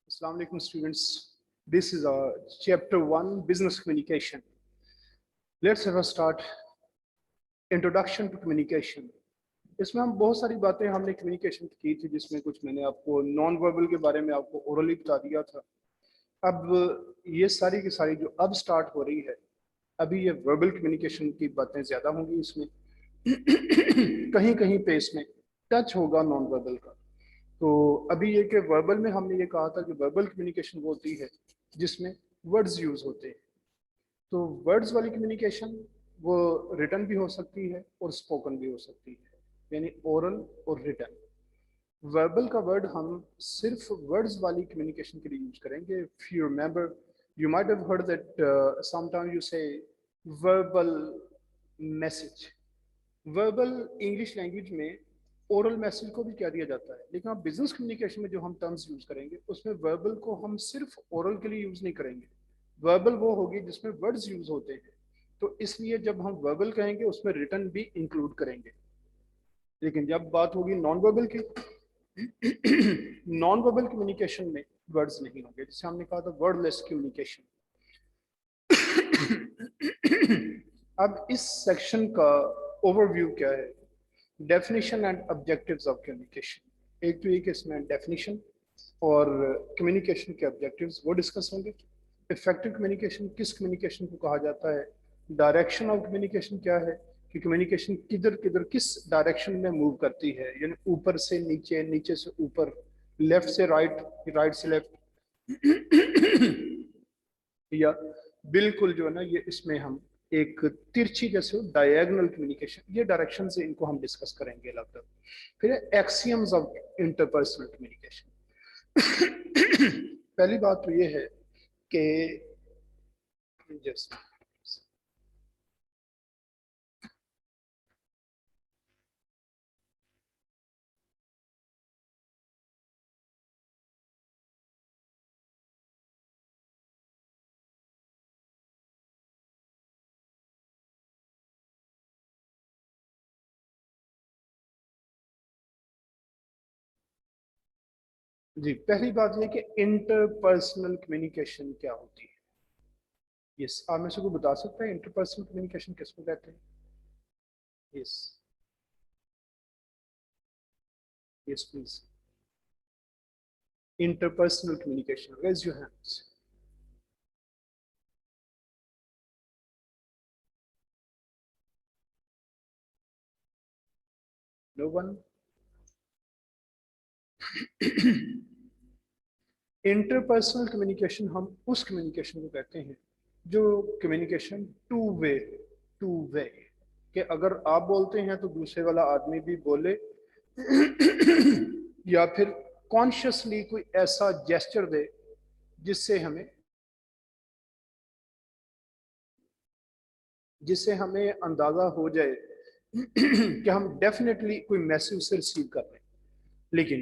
Assalamu alaikum students. This is our chapter 1 business communication. Let's have a start. Introduction to communication. इसमें हम बहुत सारी बातें हमने कम्युनिकेशन की थी, जिसमें कुछ मैंने आपको नॉन वर्बल के बारे में आपको ओरली बता दिया था। अब ये सारी की सारी जो अब स्टार्ट हो रही है, अभी ये वर्बल कम्युनिकेशन की बातें ज्यादा होंगी इसमें। कहीं कहीं पे इसमें टच होगा नॉन वर्बल का। तो अभी ये कि वर्बल में हमने ये कहा था कि वर्बल कम्युनिकेशन वो होती है जिसमें वर्ड्स यूज होते हैं। तो वर्ड्स वाली कम्युनिकेशन वो रिटन भी हो सकती है और स्पोकन भी हो सकती है, यानी ओरल और रिटन। वर्बल का वर्ड हम सिर्फ वर्ड्स वाली कम्युनिकेशन के लिए यूज करेंगे। If you remember, you might have heard that sometime you say verbal message. Verbal English language में ओरल मैसेज को भी क्या दिया जाता है, लेकिन आप बिजनेस कम्युनिकेशन में जो हम टर्म्स यूज करेंगे उसमें वर्बल को हम सिर्फ ओरल के लिए यूज नहीं करेंगे। वर्बल वो होगी जिसमें वर्ड्स यूज होते हैं, तो इसलिए जब हम वर्बल कहेंगे उसमें रिटन भी इंक्लूड करेंगे। लेकिन जब बात होगी नॉन वर्बल की, नॉन वर्बल कम्युनिकेशन में वर्ड्स नहीं होंगे, जिसे हमने कहा था वर्डलेस कम्युनिकेशन। अब इस सेक्शन का ओवरव्यू क्या है? Definition and objectives of communication. एक तो एक इसमें डेफिनेशन और कम्युनिकेशन के ऑब्जेक्टिव्स वो डिस्कस होंगे। इफेक्टिव कम्युनिकेशन किस कम्युनिकेशन को कहा जाता है, डायरेक्शन ऑफ कम्युनिकेशन क्या है कि कम्युनिकेशन किधर किधर किस डायरेक्शन में मूव करती है, यानी ऊपर से नीचे, नीचे से ऊपर, लेफ्ट से राइट, राइट से लेफ्ट, या बिल्कुल जो है ना ये इसमें हम एक तिरछी जैसे डायगोनल कम्युनिकेशन, ये डायरेक्शन से इनको हम डिस्कस करेंगे अलग अलग। फिर एक्सियम्स ऑफ इंटरपर्सनल कम्युनिकेशन। पहली बात तो ये है कि जस्ट जी, पहली बात ये कि इंटरपर्सनल कम्युनिकेशन क्या होती है। यस, आप में से कोई बता सकते हैं इंटरपर्सनल कम्युनिकेशन किसको कहते हैं? Yes, yes please. Interpersonal communication, raise your hands. No one. Interpersonal communication हम उस कम्युनिकेशन को कहते हैं जो कम्युनिकेशन टू वे, कि अगर आप बोलते हैं तो दूसरे वाला आदमी भी बोले, या फिर कॉन्शियसली कोई ऐसा जेस्चर दे जिससे हमें अंदाजा हो जाए कि हम डेफिनेटली कोई मैसेज से रिसीव कर रहे हैं। लेकिन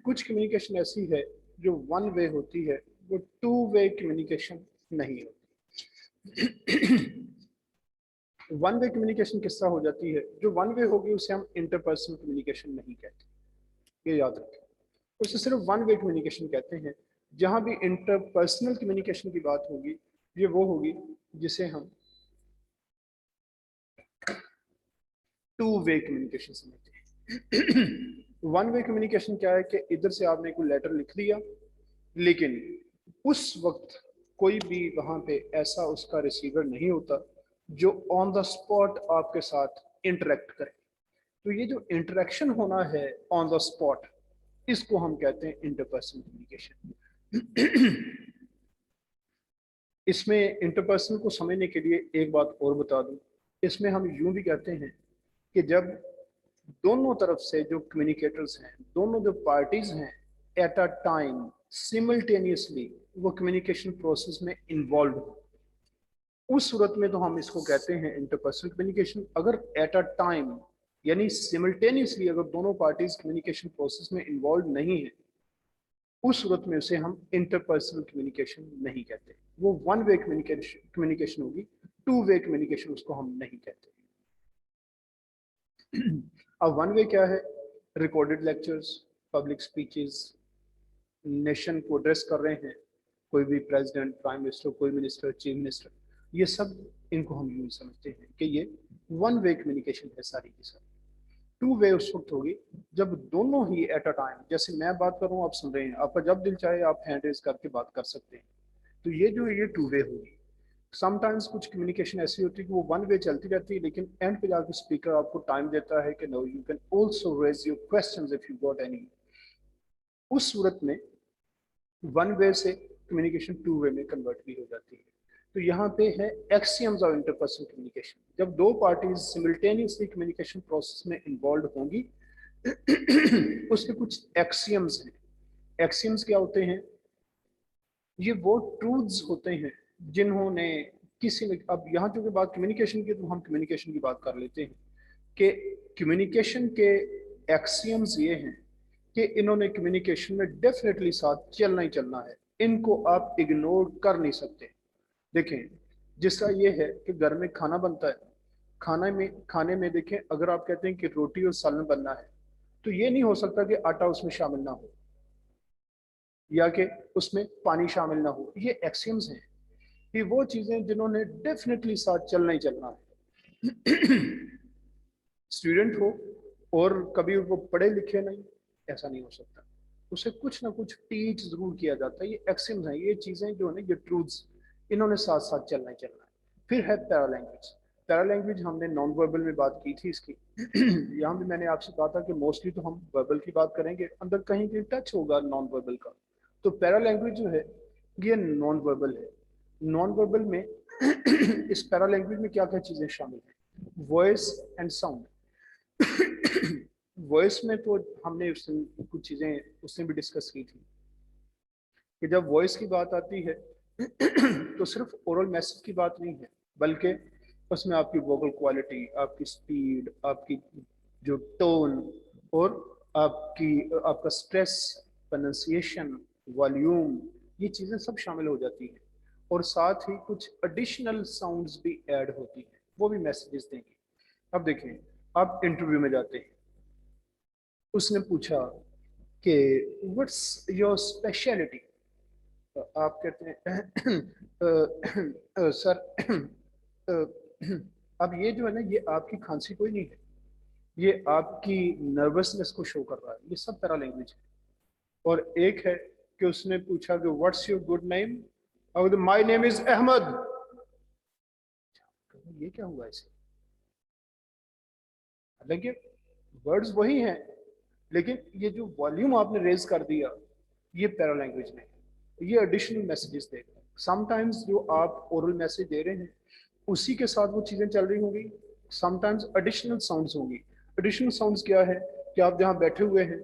कुछ कम्युनिकेशन ऐसी है जो वन वे होती है, वो टू वे कम्युनिकेशन नहीं होती। वन वे कम्युनिकेशन किस तरह हो जाती है? जो वन वे होगी उसे हम इंटरपर्सनल कम्युनिकेशन नहीं कहते, ये याद रखें। उसे सिर्फ वन वे कम्युनिकेशन कहते हैं। जहां भी इंटरपर्सनल कम्युनिकेशन की बात होगी, ये वो होगी जिसे हम टू वे कम्युनिकेशन समझते हैं। वन वे कम्युनिकेशन क्या है कि इधर से आपने कोई लेटर लिख दिया, लेकिन उस वक्त कोई भी वहां पे ऐसा उसका रिसीवर नहीं होता जो ऑन द स्पॉट आपके साथ इंटरेक्ट करे। तो ये जो इंटरेक्शन होना है ऑन द स्पॉट, इसको हम कहते हैं इंटरपर्सनल कम्युनिकेशन। इसमें इंटरपर्सनल को समझने के लिए एक बात और बता दूं, इसमें हम यूं भी कहते हैं कि जब दोनों तरफ से जो कम्युनिकेटर्स हैं, दोनों जो पार्टीज हैं, एट अ टाइम सिमल्टेनियसली वो कम्युनिकेशन प्रोसेस में इन्वॉल्व हो, उस सूरत में तो हम इसको कहते हैं इंटरपर्सनल कम्युनिकेशन। अगर एट अ टाइम यानी सिमल्टेनियसली अगर दोनों पार्टीज कम्युनिकेशन प्रोसेस में इन्वॉल्व नहीं है, उस सूरत में उसे हम इंटरपर्सनल कम्युनिकेशन नहीं कहते, वो वन वे कम्युनिकेशन होगी, टू वे कम्युनिकेशन उसको हम नहीं कहते। अब वन वे क्या है? Recorded lectures, public speeches, nation को एड्रेस कर रहे हैं, कोई भी प्रेसिडेंट, प्राइम मिनिस्टर, कोई मिनिस्टर, चीफ मिनिस्टर, ये सब इनको हम यूं समझते हैं कि ये वन वे कम्युनिकेशन है सारी की सारी। टू वे उस वक्त होगी जब दोनों ही एट अ टाइम, जैसे मैं बात कर रहा हूँ आप सुन रहे हैं, आपका जब दिल चाहे आप हैंड रेज करके बात कर सकते हैं, तो ये जो ये टू वे होगी। समटाइम्स कुछ कम्युनिकेशन ऐसी होती है कि वो वन वे चलती रहती है, लेकिन एंड पे जाकर स्पीकर आपको टाइम देता है कि no you can also raise your questions if you got any. उस सूरत में वन वे से कम्युनिकेशन टू वे में कन्वर्ट भी हो जाती है। तो यहाँ पे है एक्सियम्स ऑफ इंटरपर्सनल कम्युनिकेशन। जब दो पार्टीज सिमिल्टेनियसली कम्युनिकेशन प्रोसेस में इन्वॉल्व होंगी उसके कुछ एक्सियम्स हैं। एक्सियम्स क्या होते हैं? ये वो ट्रूथ्स होते हैं जिन्होंने किसी ने, अब यहाँ चूंकि बात कम्युनिकेशन की तो हम कम्युनिकेशन की बात कर लेते हैं कि कम्युनिकेशन के एक्सियम्स ये हैं कि इन्होंने कम्युनिकेशन में डेफिनेटली साथ चलना ही चलना है, इनको आप इग्नोर कर नहीं सकते। देखें, जिसका ये है कि घर में खाना बनता है, खाने में देखें, अगर आप कहते हैं कि रोटी और सालन बनना है, तो ये नहीं हो सकता कि आटा उसमें शामिल ना हो या कि उसमें पानी शामिल ना हो। ये एक्सियम्स हैं कि वो चीजें जिन्होंने डेफिनेटली साथ चलना ही चलना है। स्टूडेंट हो और कभी वो पढ़े लिखे नहीं, ऐसा नहीं हो सकता, उसे कुछ ना कुछ टीच जरूर किया जाता है। ये एक्सिम्स हैं, ये चीजें जो है, ये ट्रूथ्स, इन्होंने साथ साथ चलना ही चलना है। फिर है पैरा लैंग्वेज। पैरा लैंग्वेज हमने नॉन वर्बल में बात की थी इसकी। यहाँ भी मैंने आपसे कहा था कि मोस्टली तो हम वर्बल की बात करेंगे, अंदर कहीं कहीं टच होगा नॉन वर्बल का। तो पैरा लैंग्वेज जो है ये नॉन वर्बल है। नॉन वर्बल में इस पैरा लैंग्वेज में क्या क्या चीजें शामिल हैं? Voice and sound. वॉइस में तो हमने उस दिन कुछ चीजें उसने भी डिस्कस की थी कि जब वॉइस की बात आती है तो सिर्फ ओरल मैसेज की बात नहीं है, बल्कि उसमें आपकी वोकल क्वालिटी, आपकी स्पीड, आपकी जो टोन और आपका स्ट्रेस, प्रोनाउंसिएशन, वॉल्यूम, ये चीजें सब शामिल हो जाती हैं। और साथ ही कुछ एडिशनल साउंड्स भी ऐड होती हैं, वो भी मैसेजेस देंगी। अब देखें, आप इंटरव्यू में जाते हैं, उसने पूछा कि व्हाट्स योर स्पेशलिटी, आप कहते हैं सर अब ये जो है ना, ये आपकी खांसी कोई नहीं है, ये आपकी नर्वसनेस को शो कर रहा है, ये सब तरह लैंग्वेज है। और एक है कि उसने पूछा कि व्हाट्स योर गुड नेम, और माय नेम इज अहमद। ये क्या हुआ इसे? हालांकि वर्ड्स वही हैं, लेकिन ये जो वॉल्यूम आपने रेज कर दिया, ये पैरा लैंग्वेज में है, ये एडिशनल मैसेजेस देगा। समटाइम्स जो आप ओरल मैसेज दे रहे हैं उसी के साथ वो चीजें चल रही होंगी, समटाइम्स एडिशनल साउंड्स होंगी। एडिशनल साउंड्स क्या है कि आप जहां बैठे हुए हैं,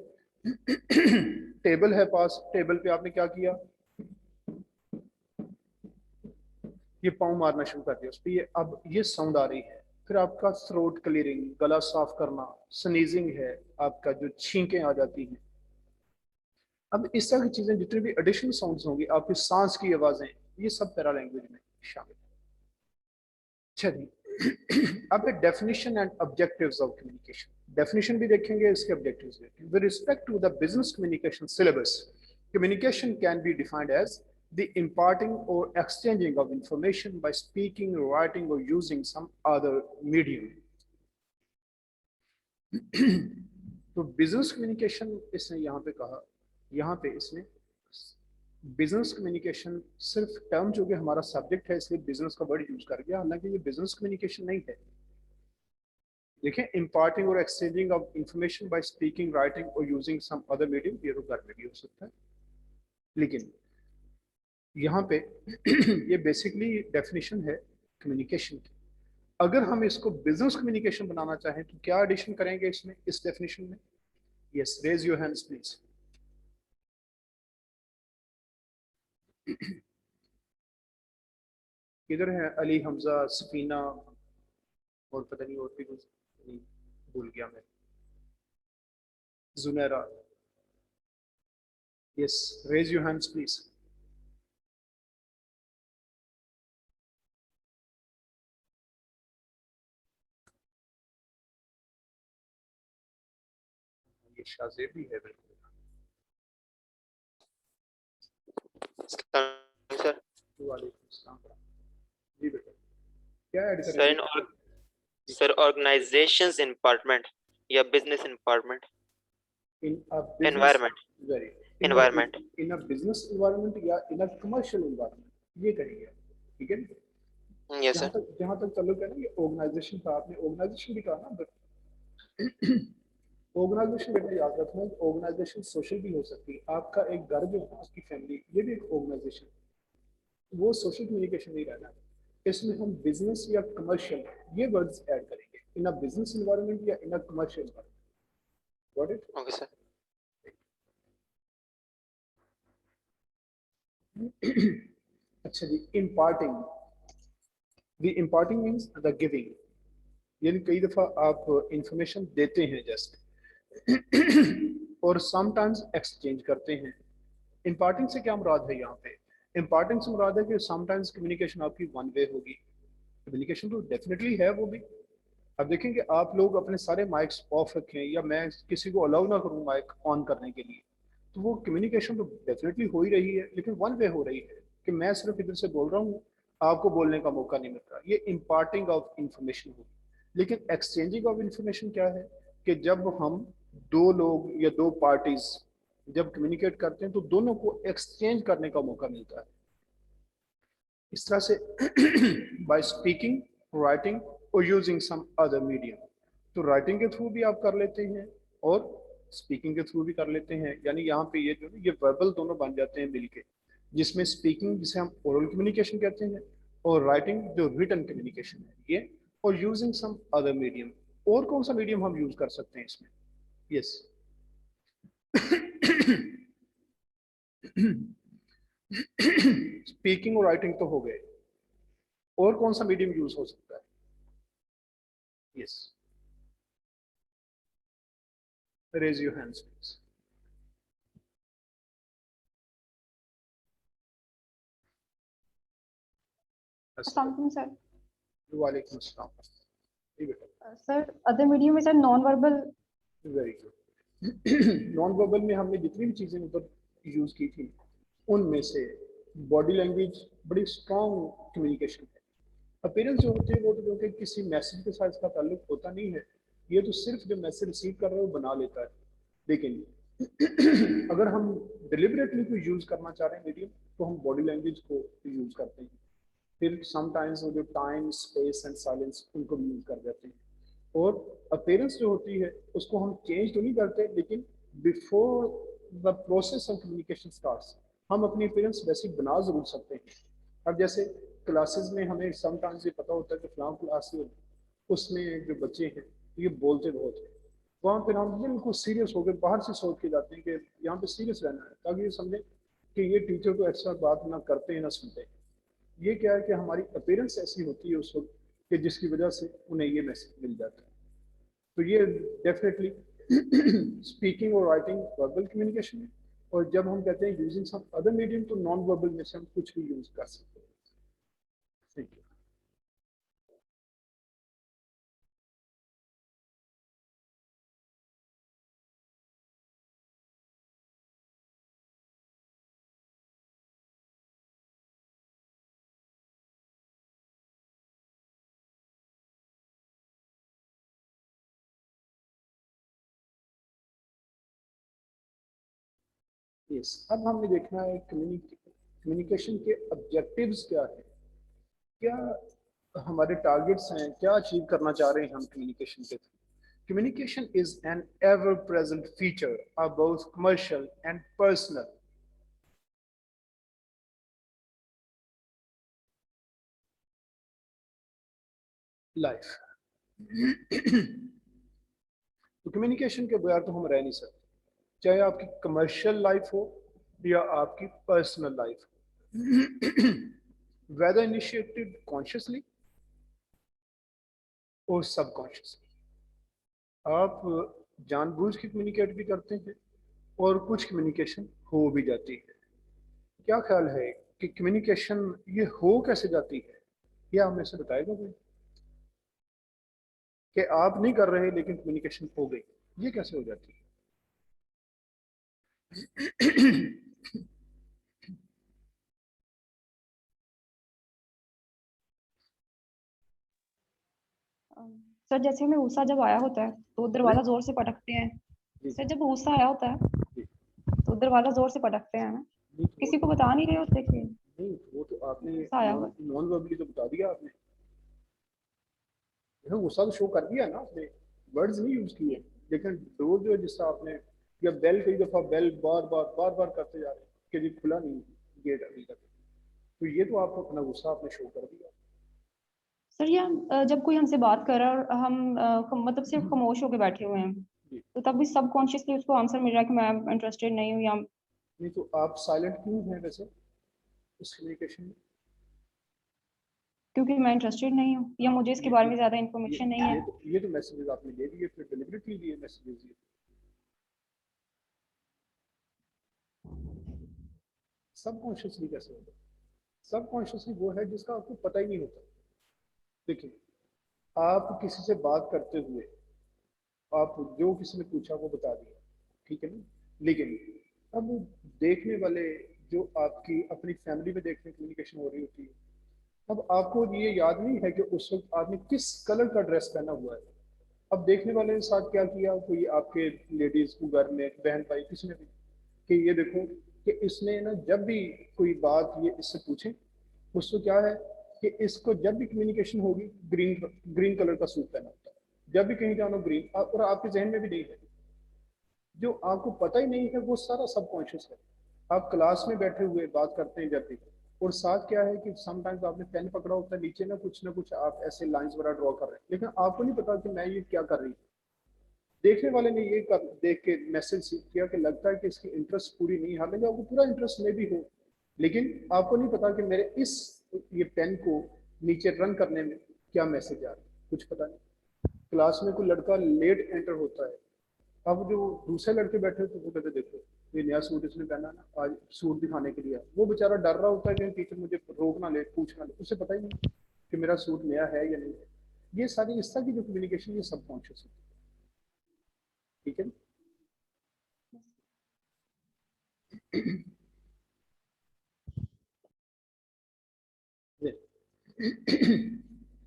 टेबल है पास, टेबल पे आपने क्या किया, ये पाँव मारना शुरू कर दिया उस पर, ये अब ये साउंड आ रही है। फिर आपका थ्रोट क्लियरिंग, गला साफ करना, स्नीजिंग है, आपका जो छींकें आ जाती हैं। अब इस तरह की चीजें जितनी भी एडिशनल साउंड्स होंगी, आपकी सांस की आवाजें, ये सब पैरा लैंग्वेज में शामिल है। चलिए अब definition and objectives of communication. Definition भी देखेंगे, इसके ऑब्जेक्टिव्स भी देखेंगे। With respect to the business communication syllabus, communication can be defined as the imparting or exchanging of information by speaking, writing, or using some other medium. तो business communication इसने यहाँ पे कहा, यहाँ पे इसने बिजनेस कम्युनिकेशन सिर्फ टर्म जो कि हमारा सब्जेक्ट है इसलिए बिजनेस का वर्ड यूज कर गया, हालांकि ये बिजनेस कम्युनिकेशन नहीं है। देखें, इम्पार्टिंग और exchanging of information by speaking, writing और यूजिंग सम अदर मीडियम, ये तो घर में भी हो सकता है, लेकिन यहाँ पे ये बेसिकली डेफिनेशन है कम्युनिकेशन की। अगर हम इसको बिजनेस कम्युनिकेशन बनाना चाहें तो क्या एडिशन करेंगे इसमें, इस डेफिनेशन में? Yes, raise your hands please. किधर है अली, हमजा, सफीना और पता नहीं और भी कुछ नहीं, भूल गया मैं। Junaira, yes, raise your hands please. ये शाज़ेब भी है बिल्कुल। सर वालेकुम अस्सलाम। जी बेटा, क्या ऐड सर करेंगे? सर ऑर्गेनाइजेशंस इम्पार्टमेंट या business impartment, in a business, environment, very, environment. In a business environment या इन अ कमर्शियल एनवायरनमेंट, ये करेंगे। ठीक है, यस सर। जहाँ तक ताल्लुक है ना, ये ऑर्गेनाइजेशन का, आपने ऑर्गेनाइजेशन भी कहा ना, बट ऑर्गेनाइजेशन बेटा याद रखना, ऑर्गेनाइजेशन सोशल भी हो सकती है। आपका एक घर जो है, आपकी फैमिली, ये भी एक ऑर्गेनाइजेशन, वो सोशल कम्युनिकेशन नहीं रहना। इसमें हम बिजनेस या कमर्शियल, ये वर्ड्स ऐड करेंगे, इन अ बिजनेस एनवायरनमेंट या in a commercial environment. Got okay sir. It? अच्छा जी, imparting, the imparting means the giving, यानी कई दफा आप इंफॉर्मेशन देते हैं जस्ट, और समटाइम्स एक्सचेंज करते हैं। इम्पार्टिंग से क्या मुराद है यहाँ पे? इम्पार्टिंग से मुराद है कि समटाइम्स कम्युनिकेशन आपकी वन वे होगी, कम्युनिकेशन तो डेफिनेटली है वो भी। अब देखें कि आप लोग अपने सारे माइक्स ऑफ रखें या मैं किसी को अलाउ ना करूं माइक ऑन करने के लिए, तो वो कम्युनिकेशन तो डेफिनेटली हो ही रही है, लेकिन वन वे हो रही है कि मैं सिर्फ इधर से बोल रहा हूँ, आपको बोलने का मौका नहीं मिल रहा। ये इम्पार्टिंग ऑफ इंफॉर्मेशन होगी। लेकिन एक्सचेंजिंग ऑफ इंफॉर्मेशन क्या है? कि जब हम दो लोग या दो पार्टीज जब कम्युनिकेट करते हैं, तो दोनों को एक्सचेंज करने का मौका मिलता है। इस तरह से बाय स्पीकिंग, राइटिंग और यूजिंग सम अदर मीडियम। तो राइटिंग के थ्रू भी आप कर लेते हैं और स्पीकिंग के थ्रू भी कर लेते हैं, यानी यहाँ पे ये जो ये वर्बल दोनों बन जाते हैं मिलके, जिसमें स्पीकिंग जिसे हम ओरल कम्युनिकेशन कहते हैं, और राइटिंग जो रिटन कम्युनिकेशन है ये, और यूजिंग सम अदर मीडियम। और कौन सा मीडियम हम यूज कर सकते हैं इसमें? यस, स्पीकिंग और राइटिंग तो हो गए, और कौन सा मीडियम यूज हो सकता है? Yes, raise your hands please. Something, sir. वालेकुम अस्सलाम जी बेटा, Sir, other medium is a non-verbal. Very good. Non verbal में हमने जितनी भी चीजें मतलब यूज की थी, उनमें से बॉडी लैंग्वेज बड़ी स्ट्रॉन्ग कम्युनिकेशन है। अपीयरेंस जो होती है वो तो, जो कि किसी मैसेज के साथ इसका ताल्लुक होता नहीं है, ये तो सिर्फ जो मैसेज रिसीव कर रहा है वो बना लेता है। लेकिन अगर हम डिलिबरेटली कोई यूज करना चाह रहे हैं मीडियम, तो हम बॉडी लैंग्वेज को यूज करते हैं। फिर समटाइम्स वो जो टाइम, स्पेस एंड साइलेंस, उनको भी यूज कर देते हैं। और अपेयरेंस जो होती है उसको हम चेंज तो नहीं करते, लेकिन before the process of communication starts, हम अपनी अपेयरेंस वैसी बना जरूर सकते हैं। अब जैसे क्लासेस में हमें समटाइम्स ये पता होता है कि फलां क्लास में उसमें जो बच्चे हैं ये बोलते बहुत हैं, वहाँ पर हम बिल्कुल सीरियस होकर बाहर से सोच के जाते हैं कि यहाँ पे सीरियस रहना है, ताकि ये समझें कि ये टीचर को एक्स्ट्रा बात ना करते हैं ना सुनते हैं। ये क्या है कि हमारी अपीयरेंस ऐसी होती है उस वक्त कि जिसकी वजह से उन्हें ये मैसेज मिल जाता है। तो ये डेफिनेटली स्पीकिंग और राइटिंग वर्बल कम्युनिकेशन है। और जब हम कहते हैं यूजिंग सम अदर मीडियम, तो नॉन वर्बल में से हम कुछ भी यूज कर सकते हैं। Thank you. यस, अब हमने देखना है कम्युनिकेशन के ऑब्जेक्टिव्स क्या है, क्या हमारे टारगेट्स हैं, क्या अचीव करना चाह रहे हैं हम कम्युनिकेशन के through. Communication is an ever-present feature of both commercial and personal life. तो कम्युनिकेशन के बगैर तो हम रह नहीं सकते, चाहे आपकी कमर्शियल लाइफ हो या आपकी पर्सनल लाइफ हो। whether initiated consciously और सबकॉन्शियसली। आप जानबूझ के कम्युनिकेट भी करते हैं और कुछ कम्युनिकेशन हो भी जाती है। क्या ख्याल है कि कम्युनिकेशन ये हो कैसे जाती है? ये आप में से बताएगा कोई कि आप नहीं कर रहे लेकिन कम्युनिकेशन हो गई, ये कैसे हो जाती है? सर जैसे हमें गुस्सा जब आया होता है तो दरवाजा जोर से पटकते हैं। जी, सर जब गुस्सा आया होता है जी। तो दरवाजा जोर से पटकते हैं ना, नहीं तो किसी को बता नहीं रहे होते कि नहीं, वो तो आपने गुस्सा आया हुआ है। नॉन वर्बली तो बता दिया आपने। देखो गुस्सा तो शो कर दिया ना आपने, वर्ड्स नहीं यूज किए, लेकिन डोर जो है जिससे आपने, या बेल कई दफा बेल बार बार करते जा रहे हैं कि जी खुला नहीं गेट अभी तक, तो ये तो आपको अपना गुस्सा आपने शो कर दिया। सर ये जब कोई हमसे बात कर रहा है और हम मतलब सिर्फ खामोश होकर बैठे हुए हैं जी। तो तब भी सबकॉन्शियसली उसको आंसर मिल रहा है कि मैं इंटरेस्टेड नहीं हूँ या नहीं तो आप साइलेंट क्यों हैं वैसे इस कम्युनिकेशन में? क्योंकि मैं इंटरेस्टेड नहीं हूँ या मुझे इसके बारे में ज्यादा इन्फॉर्मेशन नहीं है। ये तो मैसेजेस आपने दे दिए, फिर डिलिबरेटली दिए मैसेजेस ये। सबकॉन्शियसली कैसे होगा? सबकॉन्शियसली वो है जिसका आपको पता ही नहीं होता। देखिए, आप किसी से बात करते हुए आप जो किसी ने पूछा वो बता दिया, ठीक है ना, लेकिन अब देखने वाले जो आपकी अपनी फैमिली में देखने कम्युनिकेशन हो रही होती है, अब आपको ये याद नहीं है कि उस वक्त आपने किस कलर का ड्रेस पहना हुआ है। अब देखने वाले के साथ क्या किया, कोई आपके लेडीज को घर में बहन भाई किसी ने भी, कि ये देखो कि इसने ना जब भी कोई बात ये इससे पूछे, उसको क्या है कि इसको जब भी कम्युनिकेशन होगी ग्रीन ग्रीन कलर का सूट पहना होता है, जब भी कहीं जानो ग्रीन, और आपके जहन में भी नहीं है, जो आपको पता ही नहीं है वो सारा सबकॉन्शियस है। आप क्लास में बैठे हुए बात करते हैं जब भी, और साथ क्या है कि समटाइम्स आपने पेन पकड़ा होता है, नीचे ना कुछ आप ऐसे लाइंस वगैरह ड्रॉ कर रहे हैं, लेकिन आपको नहीं पता कि मैं ये क्या कर रही हूँ। देखने वाले ने ये कर देख के मैसेज किया कि लगता है कि इसकी इंटरेस्ट पूरी नहीं, हालांकि आपको पूरा इंटरेस्ट में भी हो, लेकिन आपको नहीं पता कि मेरे इस ये पेन को नीचे रन करने में क्या मैसेज आ रहा है, कुछ पता नहीं। क्लास में कोई लड़का लेट एंटर होता है, अब जो दूसरे लड़के बैठे थे वो कहते देखो ये नया सूट इसने पहना ना, आज सूट दिखाने के लिए, वो बेचारा डर रहा होता है कि टीचर मुझे रोक ना ले, पूछ ना ले, उसे पता ही नहीं कि मेरा सूट नया है या नहीं है। ये सारी इस तरह की जो कम्युनिकेशन ये सबकॉन्शियस है, ठीक है।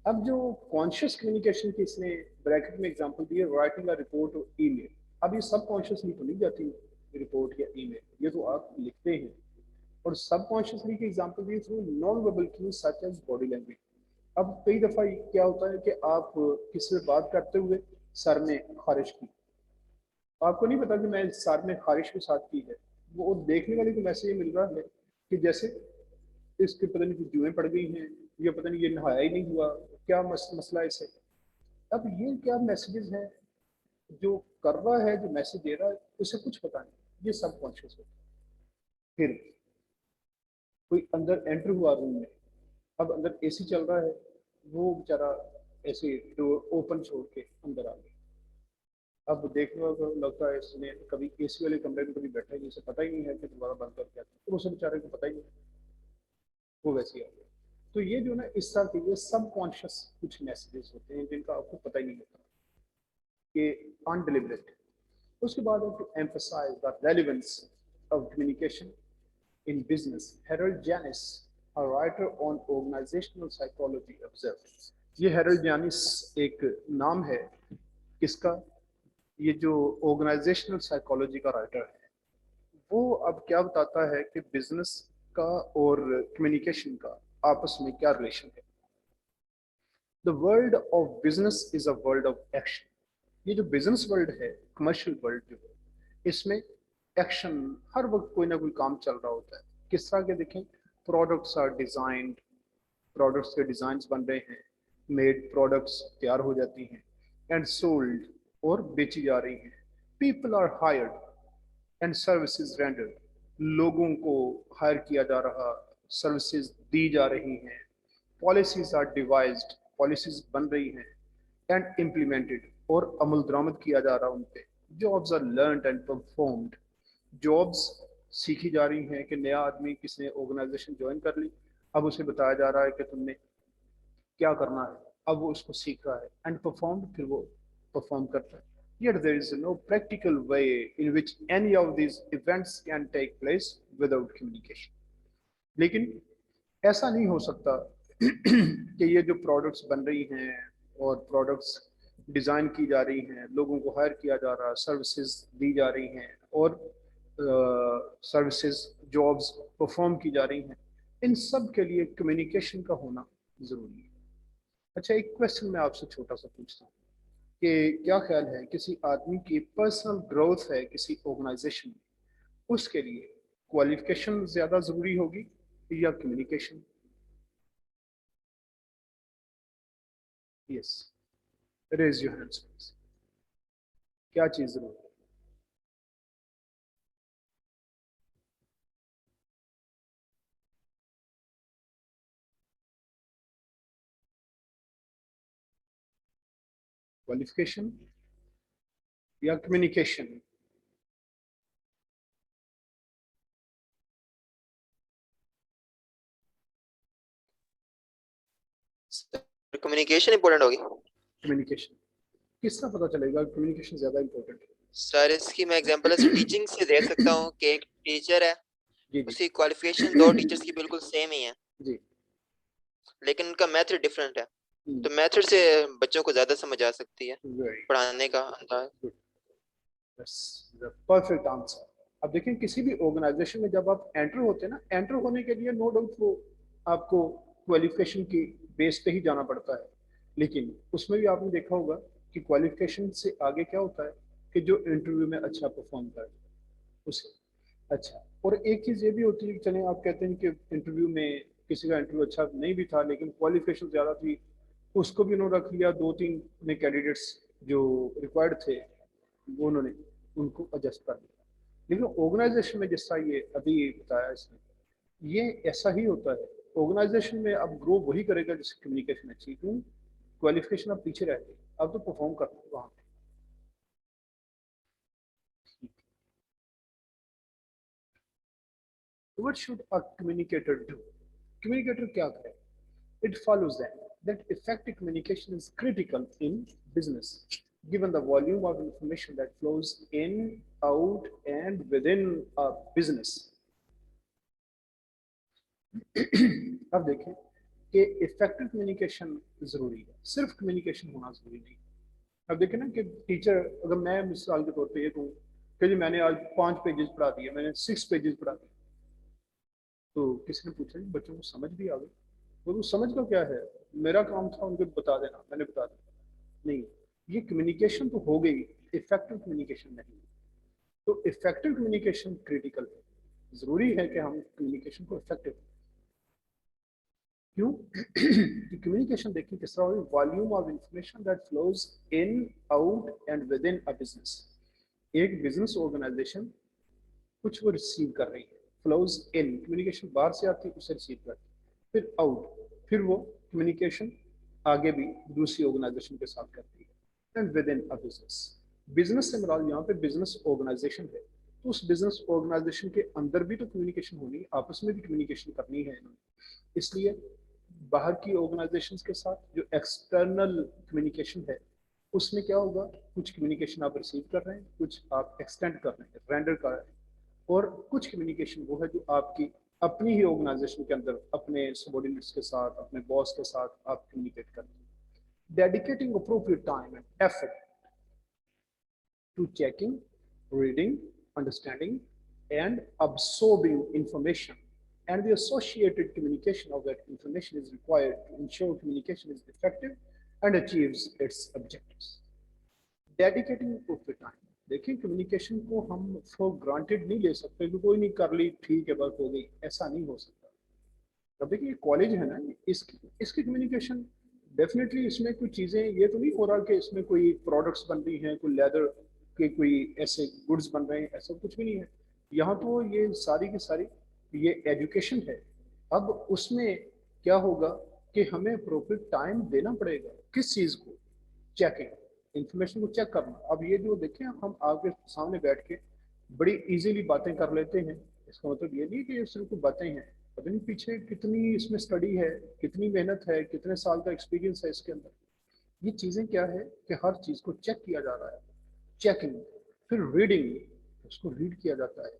अब जो कॉन्शियस कम्युनिकेशन की इसने ब्रैकेट में एग्जांपल दी है, राइटिंग अ रिपोर्ट और ईमेल। अब ये सब कॉन्शियसली तो नहीं जाती रिपोर्ट या ईमेल, ये तो आप लिखते हैं। और सब कॉन्शियसली की एग्जांपल दी through non verbal cues such as body language. अब कई दफा क्या होता है कि आप किसी से बात करते हुए सर में खारिश की, आपको नहीं पता कि मैं सर में खारिश के साथ की है, वो देखने वाले को मैसेज मिल रहा है कि जैसे इसके पता नहीं जुएं पड़ गई हैं, या पता नहीं ये नहाया ही नहीं हुआ, क्या मसला है इसे। अब ये क्या मैसेजेस हैं, जो कर रहा है जो मैसेज दे रहा है उसे कुछ पता नहीं, ये सब कॉन्शियस होता है। फिर कोई अंदर एंटर हुआ रूम में, अब अंदर एसी चल रहा है, वो बेचारा ऐसे डोर ओपन छोड़ के अंदर आ गया। अब देखने वालों को लगता है इसने कभी एसी वाले कमरे में कभी बैठा ही नहीं, इसे पता ही नहीं है कि दोबारा बंद करके आता है, तो उसे बेचारे को पता ही नहीं, वो वैसे ही आ गया। तो ये जो ना इस तरह के ये सब कॉन्शियस कुछ मैसेजेस होते हैं जिनका आपको पता ही नहीं होता, कि अनडिलिबरेट। उसके बाद to emphasise the relevance of communication in business, Harold Janis, a writer on organizational psychology observed। ये हेरल्ड जैनिस एक नाम है किसका, ये जो ऑर्गेनाइजेशनल साइकोलॉजी का राइटर है, वो अब क्या बताता है कि बिजनेस का और कम्युनिकेशन का आपस में क्या रिलेशन है। The world of business is a world of action. ये जो बिजनेस वर्ल्ड है, कमर्शियल वर्ल्ड जो है, इसमें एक्शन, हर वक्त कोई ना कोई काम चल रहा होता है। किस तरह के देखें, प्रोडक्ट्स आर डिजाइंड, प्रोडक्ट्स के डिजाइन बन रहे हैं, मेड प्रोडक्ट्स तैयार हो जाती हैं, एंड सोल्ड और बेची जा रही हैं। People are hired and services rendered, लोगों को हायर किया जा रहा सर्विसेज दी जा रही हैं, पॉलिसीज आर डिवाइज्ड, पॉलिसीज बन रही हैं, एंड इम्प्लीमेंटेड, और अमल दरामद किया जा रहा है उन पे। Jobs are learned and performed, jobs सीखी जा रही हैं कि नया आदमी किसने ऑर्गेनाइजेशन ज्वाइन कर ली, अब उसे बताया जा रहा है कि तुमने क्या करना है, अब वो उसको सीख रहा है, एंड परफॉर्म, फिर वो परफॉर्म करता है। Yet there is no practical way in which any of these events can take place without communication. लेकिन ऐसा नहीं हो सकता कि ये जो प्रोडक्ट्स बन रही हैं और प्रोडक्ट्स डिज़ाइन की जा रही हैं, लोगों को हायर किया जा रहा है, सर्विसेज दी जा रही हैं, और सर्विसेज जॉब्स परफॉर्म की जा रही हैं, इन सब के लिए कम्युनिकेशन का होना ज़रूरी है। अच्छा, एक क्वेश्चन मैं आपसे छोटा सा पूछता हूँ कि क्या ख्याल है, किसी आदमी की पर्सनल ग्रोथ है किसी ऑर्गेनाइजेशन में, उसके लिए क्वालिफिकेशन ज़्यादा ज़रूरी होगी या communication? Yes, raise your hands please. क्या चीज़ ज़रूरी है? क्वालिफिकेशन या कम्युनिकेशन? कम्युनिकेशन इंपॉर्टेंट होगी। कम्युनिकेशन किस तरह पता चलेगा कम्युनिकेशन ज़्यादा इंपॉर्टेंट है? सर इसकी मैं एग्जांपल टीचिंग से दे सकता हूँ कि एक टीचर है, जी जी उसकी क्वालिफिकेशन दो टीचर्स की बिल्कुल सेम ही है, जी। लेकिन उनका मेथड डिफरेंट है, हम्म, तो मेथड से बच्चों को ज्यादा समझ आ सकती है, very पढ़ाने का अंदाज। good. That's the perfect answer. अब देखिए, किसी भी ऑर्गेनाइजेशन में जब आप एंटर होते हैं ना, एंटर होने के लिए नो डाउट वो आपको क्वालिफिकेशन की बेस पे ही जाना पड़ता है, लेकिन उसमें भी आपने देखा होगा कि क्वालिफिकेशन से आगे क्या होता है कि जो इंटरव्यू में अच्छा परफॉर्म करे उसे। अच्छा, और एक चीज ये भी होती है कि चले आप कहते हैं कि इंटरव्यू में किसी का इंटरव्यू अच्छा नहीं भी था लेकिन क्वालिफिकेशन ज्यादा थी, उसको भी उन्होंने रख लिया, दो तीन ने कैंडिडेट्स जो रिक्वायर्ड थे वो उन्होंने उनको एडजस्ट कर लिया। लेकिन ऑर्गेनाइजेशन में जैसा ये अभी बताया इसने, ये ऐसा ही होता है। ऑर्गेनाइजेशन में अब ग्रो वही करेगा जिसकी कम्युनिकेशन अच्छी, क्यों? क्वालिफिकेशन अब पीछे रह गई, अब तो परफॉर्म करना है वहां पे। What should a communicator do? Communicator क्या करे? It follows that effective communication is critical in business, given the volume of information that flows in, out, and within a business. अब देखें कि इफेक्टिव कम्युनिकेशन जरूरी है, सिर्फ कम्युनिकेशन होना जरूरी नहीं। अब देखें ना कि टीचर, अगर मैं मिसाल के तौर पे ये कहूँ कि जी मैंने आज 5 पेजेस पढ़ा दिए, मैंने 6 पेजेस पढ़ा दिए, तो किसी ने पूछा जी बच्चों को समझ भी आ गई? वो समझ का क्या है, मेरा काम था उनको बता देना, मैंने बता दिया। नहीं, ये कम्युनिकेशन तो हो गई, इफेक्टिव कम्युनिकेशन नहीं। तो इफेक्टिव कम्युनिकेशन क्रिटिकल है, जरूरी है कि हम कम्युनिकेशन को इफेक्टिव। क्यों? कि कम्युनिकेशन देखिए किस तरह होगी, volume of information that flows in, out and with in a business. एक बिजनेस ऑर्गेनाइजेशन कुछ वो रिसीव कर रही है, फ्लोज इन, कम्युनिकेशन बाहर से आती है उसे रिसीव करती है, फिर आउट, फिर वो कम्युनिकेशन आगे भी दूसरी ऑर्गेनाइजेशन के साथ करती है, and with in a business. Business से मराल यहाँ पे बिजनेस ऑर्गेनाइजेशन है, तो उस बिजनेस ऑर्गेनाइजेशन के अंदर भी तो कम्युनिकेशन होनी है, आपस में भी कम्युनिकेशन करनी है इन्होंने। इसलिए बाहर की ऑर्गेनाइजेशंस के साथ जो एक्सटर्नल कम्युनिकेशन है उसमें क्या होगा, कुछ कम्युनिकेशन आप रिसीव कर रहे हैं, कुछ आप एक्सटेंड कर रहे हैं, रेंडर कर रहे हैं, और कुछ कम्युनिकेशन वो है जो आपकी अपनी ही ऑर्गेनाइजेशन के अंदर अपने सबॉर्डिनेट्स के साथ, अपने बॉस के साथ आप कम्युनिकेट करते हैं। Dedicating appropriate time and effort to checking, reading, understanding, and absorbing information, and the associated communication of that information is required to ensure communication is effective and achieves its objectives. Dedicating appropriate time. देखिए, communication को हम for granted नहीं ले सकते कि कोई नहीं कर ली ठीक है बस हो गई, ऐसा नहीं हो सकता। अब देखिए कॉलेज है ना, इसकी इसकी कम्युनिकेशन डेफिनेटली, इसमें कुछ चीजें ये तो नहीं हो रहा कि इसमें कोई प्रोडक्ट्स बन रही हैं, कोई लेदर के कोई ऐसे गुड्स बन रहे हैं, ऐसा कुछ भी नहीं है। यहाँ तो ये सारी की सारी ये एजुकेशन है, अब उसमें क्या होगा कि हमें अप्रोप्रिएट टाइम देना पड़ेगा किस चीज को, चेकिंग, इंफॉर्मेशन को चेक करना। अब ये जो देखें हम आपके सामने बैठ के बड़ी इजीली बातें कर लेते हैं, इसका मतलब ये नहीं कि ये सिर्फ बातें हैं, पता नहीं पीछे कितनी इसमें स्टडी है, कितनी मेहनत है, कितने साल का एक्सपीरियंस है इसके अंदर। ये चीजें क्या है कि हर चीज को चेक किया जा रहा है, चेकिंग, फिर रीडिंग, उसको रीड किया जाता है,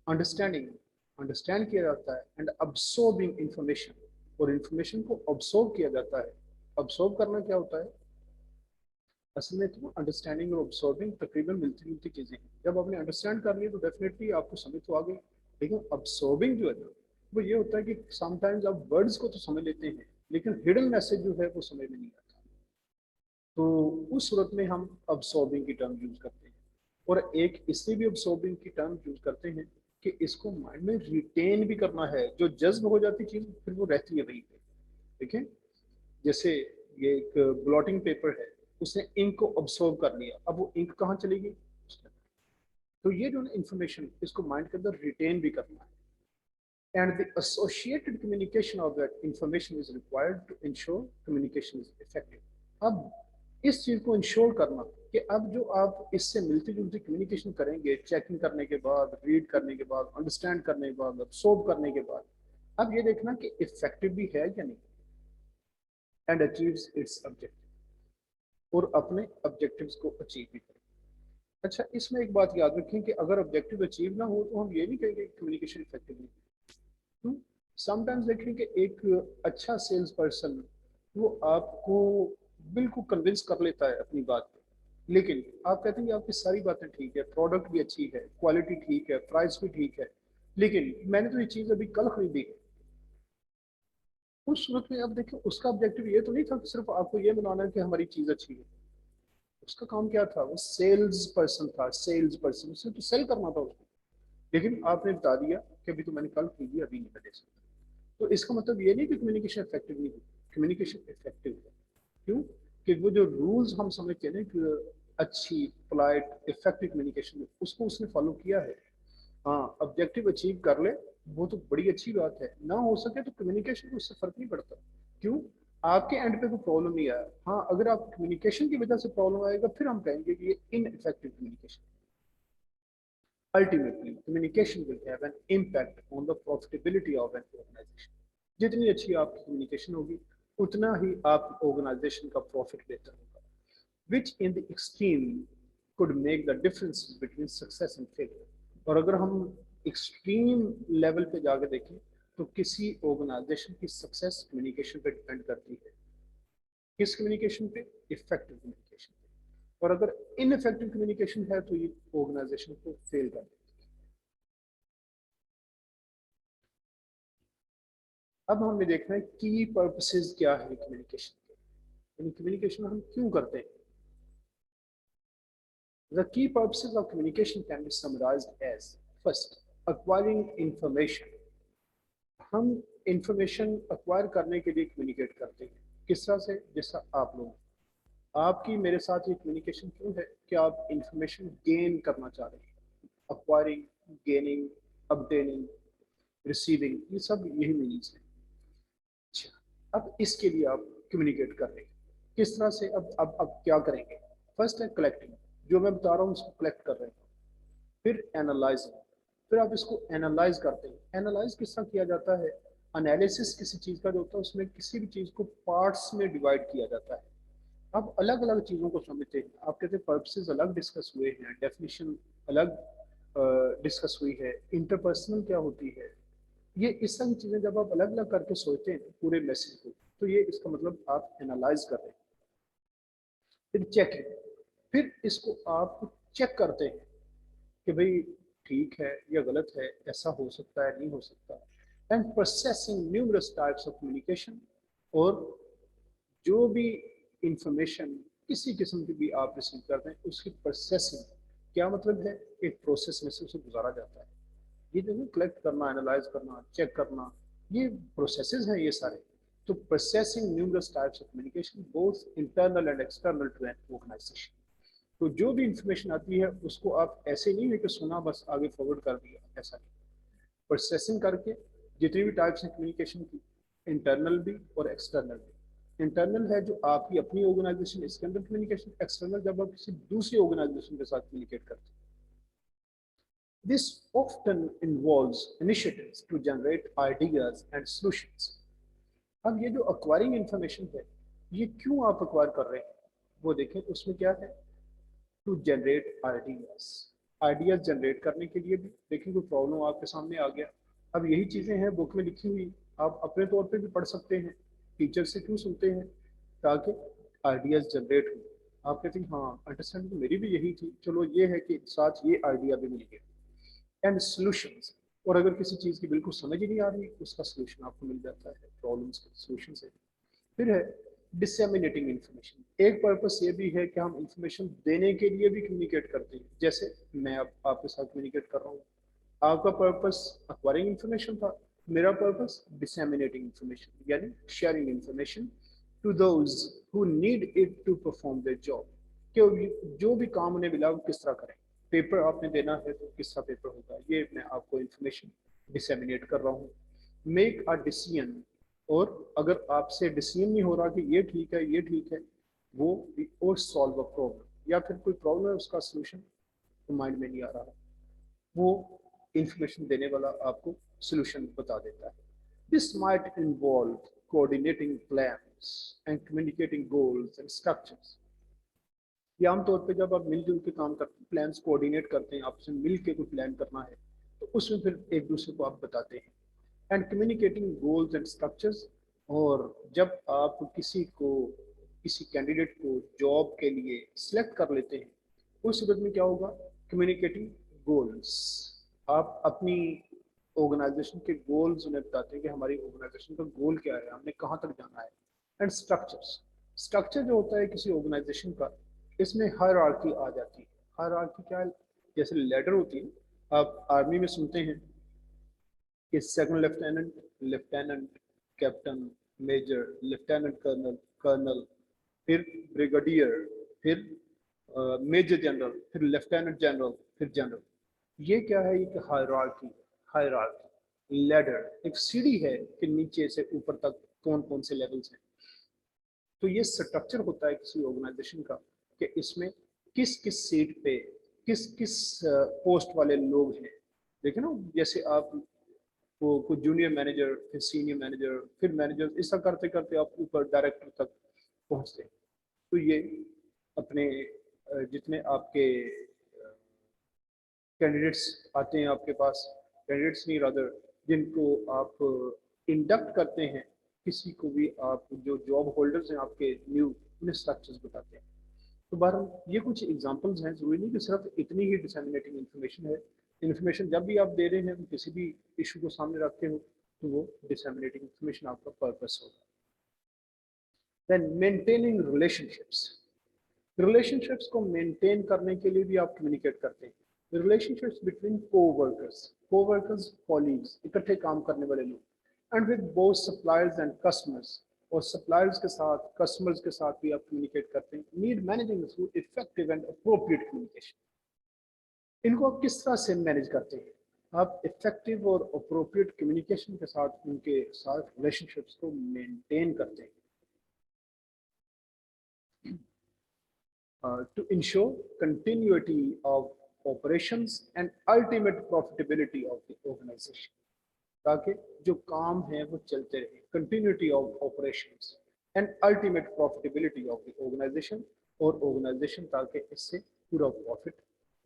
अंडरस्टैंडिंग, अंडरस्टैंड किया जाता है, एंड अब्सॉर्बिंग इंफॉर्मेशन, और इंफॉर्मेशन को अब्सॉर्ब किया जाता है। अब्सॉर्ब करना क्या होता है असल में, तो अंडरस्टैंडिंग और अब्सॉर्बिंग तकरीबन मिलती जुलती चीजें हैं। जब आपने अंडरस्टैंड कर लिया तो डेफिनेटली आपको समझ तो आ गई, लेकिन अब्सॉर्बिंग जो है ना, वो ये होता है कि समटाइम्स आप वर्ड्स को तो समझ लेते हैं लेकिन हिडन मैसेज जो है वो समझ में नहीं आता। तो उस सूरत में हम अब्सॉर्बिंग की टर्म यूज करते हैं, और एक इसलिए भी अब्सॉर्बिंग की टर्म यूज करते हैं कि इसको माइंड में रिटेन भी करना है। जो जज्ब हो जाती चीज फिर वो रहती है वहीं पे। देखें, जैसे ये एक ब्लॉटिंग पेपर है, उसने इंक को अब्सॉर्ब कर लिया, अब वो इंक कहाँ चलेगी उसके अंदर। तो ये जो इंफॉर्मेशन इसको माइंड के अंदर रिटेन भी करना है, and the associated communication of that information is required to ensure communication is effective. अब इस चीज को इंश्योर करना कि अब जो आप इससे मिलती जुलती कम्युनिकेशन करेंगे, चेकिंग करने के बाद, रीड करने के बाद, अंडरस्टैंड करने के बाद, अब्सॉर्ब करने के बाद, अब ये देखना कि इफेक्टिव भी है या नहीं, एंड अचीव्स इट्स ऑब्जेक्टिव, और अपने ऑब्जेक्टिव्स को अचीव भी करें। अच्छा, इसमें एक बात याद रखें कि अगर ऑब्जेक्टिव अचीव ना हो तो हम ये नहीं कहेंगे कम्युनिकेशन इफेक्टिव नहीं। समटाइम्स देखें कि एक अच्छा सेल्स पर्सन वो आपको बिल्कुल कन्विंस कर लेता है अपनी बात पे, लेकिन आप कहते हैं कि आपकी सारी बातें ठीक है, प्रोडक्ट भी अच्छी है, क्वालिटी ठीक है, प्राइस भी ठीक है, लेकिन मैंने तो ये चीज अभी कल खरीदी है। उस सूरत में अब देखिए उसका ऑब्जेक्टिव ये तो नहीं था कि सिर्फ आपको ये बनाना है कि हमारी चीज अच्छी है। उसका काम क्या था, वो सेल्स पर्सन था, सेल्स पर्सन, उसे तो सेल करना था उसको, लेकिन आपने बता दिया कि अभी तो मैंने कल खरीदी, अभी नहीं दे सकता। तो इसका मतलब ये नहीं कि कम्युनिकेशन इफेक्टिव नहीं है, कम्युनिकेशन इफेक्टिव है। क्यों? कि वो जो रूल्स हम समझते हैं ना कि अच्छी, पोलाइट, इफेक्टिव कम्युनिकेशन, उसको उसने फॉलो किया है। हाँ, ऑब्जेक्टिव अचीव कर ले वो तो बड़ी अच्छी बात है, ना हो सके तो कम्युनिकेशन को उससे फर्क नहीं पड़ता। क्यों? आपके एंड पे कोई प्रॉब्लम नहीं आया, हाँ अगर आप कम्युनिकेशन की वजह से प्रॉब्लम आएगा फिर हम कहेंगे कि ये ineffective communication. Ultimately, communication will have an impact on the profitability of an organization. जितनी अच्छी आपकी कम्युनिकेशन होगी उतना ही आप ऑर्गेनाइजेशन का प्रॉफिट बेहतर होगा, which in the extreme could make the difference between success and failure. और अगर हम एक्सट्रीम लेवल पे जाके देखें तो किसी ऑर्गेनाइजेशन की सक्सेस कम्युनिकेशन पे डिपेंड करती है। किस कम्युनिकेशन पे? इफेक्टिव कम्युनिकेशन पे। और अगर इनइफेक्टिव कम्युनिकेशन है तो ये ऑर्गेनाइजेशन को फेल कर देती है। अब हमें देखना है की पर्पसेस क्या है कम्युनिकेशन के, यानी कम्युनिकेशन हम क्यों करते हैं। The key purposes of communication can be summarized as: first, acquiring information. हम इंफॉर्मेशन अक्वायर करने के लिए कम्युनिकेट करते हैं, किस तरह से, जैसा आप लोग, आपकी मेरे साथ ये कम्युनिकेशन क्यों है कि आप इंफॉर्मेशन गेन करना चाह रहे हैं। अक्वायरिंग, गेनिंग, अपडेनिंग, रिसीविंग, ये सब यही मीनिंग्स है। अच्छा, अब इसके लिए आप कम्युनिकेट कर रहे हैं किस तरह से। अब क्या करेंगे? फर्स्ट है कलेक्टिंग, जो मैं बता रहा हूँ उसको कलेक्ट कर रहे हैं। फिर एनालाइजिंग, फिर आप इसको एनालाइज करते हैं। एनालाइज किस तरह किया जाता है? एनालिसिस किसी चीज का जो होता है उसमें किसी भी चीज को पार्ट्स में डिवाइड किया जाता है। आप अलग अलग चीजों को समझते हैं, आप कहते हैं पर्पसेस अलग डिस्कस हुए हैं, डेफिनेशन अलग डिस्कस हुई है, इंटरपर्सनल क्या होती है, ये इस तरह की चीजें जब आप अलग अलग करके सोचते हैं पूरे मैसेज को, तो ये इसका मतलब आप एनालाइज कर रहे हैं। फिर चेकिंग, फिर इसको आप चेक करते हैं कि भाई ठीक है या गलत है, ऐसा हो सकता है, नहीं हो सकता। And processing numerous types of communication, और जो भी इंफॉर्मेशन किसी किस्म की भी आप रिसीव करते हैं उसकी प्रोसेसिंग, क्या मतलब है, एक प्रोसेस में से उसे गुजारा जाता है। ये जो है कलेक्ट करना, एनालाइज करना, चेक करना, ये प्रोसेसेस हैं ये सारे। तो processing numerous types of communication both internal and external to an organisation. तो जो भी इंफॉर्मेशन आती है उसको आप ऐसे नहीं है कि सुना बस आगे फॉरवर्ड कर दिया, ऐसा नहीं। प्रोसेसिंग करके जितनी भी टाइप्स हैं कम्युनिकेशन की, इंटरनल भी और एक्सटर्नल भी। इंटरनल है जो आपकी अपनी ऑर्गेनाइजेशन, इसके अंदर कम्युनिकेशन। एक्सटर्नल जब आप किसी दूसरी ऑर्गेनाइजेशन के साथ कम्युनिकेट करते हैं। This often involves initiatives to generate ideas and solutions. अब ये जो acquiring information है, ये क्यों आप acquire कर रहे हैं वो देखें। उसमें क्या है, to generate ideas. Ideas generate करने के लिए भी देखिए कोई प्रॉब्लम आपके सामने आ गया, अब यही चीजें हैं बुक में लिखी हुई, आप अपने तौर पे भी पढ़ सकते हैं, टीचर से क्यों सुनते हैं, ताकि आइडियाज जनरेट हो। आप कहते हैं हाँ अंडरस्टैंडिंग मेरी भी यही थी, चलो ये है कि साथ ये आइडिया भी मिल गया। एंड सॉल्यूशंस, और अगर किसी चीज की बिल्कुल समझ ही नहीं आ रही उसका सलूशन आपको मिल जाता है, प्रॉब्लम्स के सॉल्यूशन से। फिर है डिसेमिनेटिंग इंफॉर्मेशन। एक पर्पस ये भी है कि हम इंफॉर्मेशन देने के लिए भी कम्युनिकेट करते हैं, जैसे मैं अब आपके साथ कम्युनिकेट कर रहा हूँ, आपका पर्पस अक्वायरिंग इंफॉर्मेशन था, मेरा पर्पस डिसेमिनेटिंग इंफॉर्मेशन यानी sharing information to those who need it to perform their job. कि जो भी काम उन्हें मिला वो किस तरह करें। पेपर आपने देना है तो किस तरह पेपर होगा, ये मैं आपको इंफॉर्मेशन डिसेमिनेट कर रहा हूँ। मेक अ डिसीजन, और अगर आपसे डिसीजन नहीं हो रहा कि ये ठीक है ये ठीक है, वो और सॉल्व अ प्रॉब्लम, या फिर कोई प्रॉब्लम है उसका सोल्यूशन तो माइंड में नहीं आ रहा, वो इंफॉर्मेशन देने वाला आपको सोल्यूशन बता देता है। This might involve coordinating plans and communicating goals and structures. ये आमतौर पे जब आप मिलजुल के काम करते हैं, प्लान्स कोऑर्डिनेट करते हैं, आपसे मिल के कोई प्लान करना है तो उसमें फिर एक दूसरे को आप बताते हैं। And communicating goals and structures, और जब आप किसी कैंडिडेट को जॉब के लिए सिलेक्ट कर लेते हैं उस सूरत में क्या होगा, कम्युनिकेटिंग गोल्स, आप अपनी ऑर्गेनाइजेशन के गोल्स उन्हें बताते हैं कि हमारी ऑर्गेनाइजेशन का गोल क्या है, हमने कहाँ तक जाना है। एंड स्ट्रक्चर्स, स्ट्रक्चर जो होता है किसी ऑर्गेनाइजेशन का, इसमें हायरार्की आ जाती है। हायरार्की क्या है, जैसे लेडर होती है, आप आर्मी में सुनते हैं कि second lieutenant, lieutenant, captain, major, lieutenant colonel, colonel, फिर ब्रिगेडियर, फिर मेजर जनरल, फिर लेफ्टिनेंट जनरल, फिर जनरल। ये क्या है, एक हायरार्की, हायरार्की लैडर, एक सीढ़ी है कि नीचे से ऊपर तक कौन कौन से लेवल्स हैं। तो ये स्ट्रक्चर होता है किसी ऑर्गेनाइजेशन का कि इसमें किस किस सीट पे किस किस पोस्ट वाले लोग हैं। देखे ना, जैसे आप वो कुछ जूनियर मैनेजर, फिर सीनियर मैनेजर, फिर मैनेजर, ऐसा करते करते आप ऊपर डायरेक्टर तक पहुंचते हैं। तो ये अपने जितने आपके कैंडिडेट्स आते हैं आपके पास, कैंडिडेट्स नहीं रादर, जिनको आप इंडक्ट करते हैं, किसी को भी आप जो जॉब होल्डर्स हैं आपके न्यू, उन्हें स्ट्रक्चर्स बताते हैं। तो बहरहाल ये कुछ एग्जांपल्स हैं, जरूरी नहीं कि सिर्फ इतनी ही डिसेमिनेटिंग इन्फॉर्मेशन है। इन्फॉर्मेशन जब भी आप दे रहे हैं किसी भी इशू को सामने रखते हो तो वो डिसेमिनेटिंग इन्फॉर्मेशन आपका पर्पस होगा। देन मेंटेनिंग रिलेशनशिप्स, रिलेशनशिप्स को मेंटेन करने के लिए भी आप कम्युनिकेट करते हैं। रिलेशनशिप्स बिटवीन कोवर्कर्स, कॉलीग्स, इकट्ठे काम करने वाले लोग, and with both suppliers and customers, और सप्लायर्स के साथ, कस्टमर्स के साथ भी आप कम्युनिकेट करते हैं। Need managing through effective and appropriate communication. इनको आप किस तरह से मैनेज करते हैं, आप इफेक्टिव और अप्रोप्रिएट कम्युनिकेशन के साथ उनके साथ रिलेशनशिप्स को मेंटेन करते हैं। To ensure continuity of operations and ultimate profitability of the organization, ताकि जो काम है वो चलते रहे, continuity of operations and ultimate profitability of the organization, और ऑर्गेनाइजेशन ताकि इससे पूरा प्रॉफिट